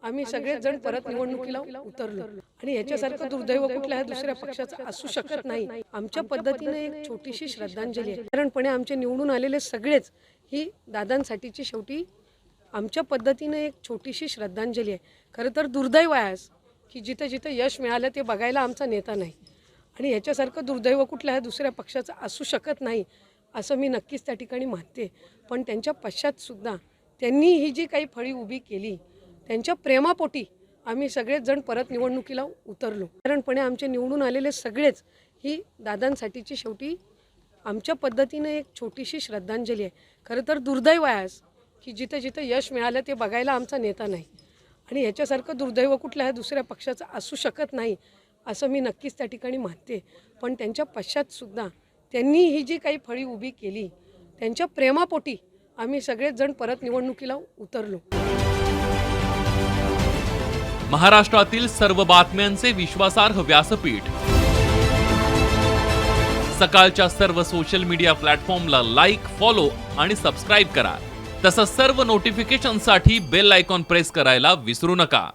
आम्ही सगळेच जण परत निवडणुकीला उतरलो आणि याच्यासारखं दुर्दैव कुठल्याही दुसऱ्या पक्षाचं असू शकत नाही। आमच्या पद्धतीने एक छोटीशी श्रद्धांजली आहे। साधारणपणे आमचे निवडून आलेले सगळेच ही दादांसाठीची शेवटी आमच्या पद्धतीने एक छोटीशी श्रद्धांजली आहे। खरं तर दुर्दैव आहे आज की जिथे जिथे यश मिळालं ते बघायला आमचा नेता नाही आणि याच्यासारखं दुर्दैव कुठल्याही दुसऱ्या पक्षाचं असू शकत नाही असं मी नक्कीच त्या ठिकाणी मानते। पण त्यांच्या पश्चात सुद्धा त्यांनी ही जी काही फळी उभी केली त्यांच्या प्रेमापोटी आम्ही सगळेच जण परत निवडणुकीला उतरलो। साधारणपणे आमचे निवडून आलेले सगळेच ही दादांसाठीची शेवटी आमच्या पद्धतीने एक छोटीशी श्रद्धांजली आहे। खरं तर दुर्दैव आहे आज की जिथे जिथे यश मिळालं ते बघायला आमचा नेता नाही आणि याच्यासारखं दुर्दैव कुठल्याही दुसऱ्या पक्षाचं असू शकत नाही असं मी नक्कीच त्या ठिकाणी मानते। पण त्यांच्या पश्चात सुद्धा त्यांनी ही जी काही फळी उभी केली त्यांच्या प्रेमापोटी आम्ही सगळेच जण परत निवडणुकीला उतरलो। महाराष्ट्रातील सर्व बातम्यांचे विश्वासार्ह व्यासपीठ, सकाळच्या सर्व सोशल मीडिया प्लॅटफॉर्मला लाईक, फॉलो आणि सबस्क्राईब करा। तसंच सर्व नोटिफिकेशनसाठी बेल आयकॉन प्रेस करायला विसरू नका।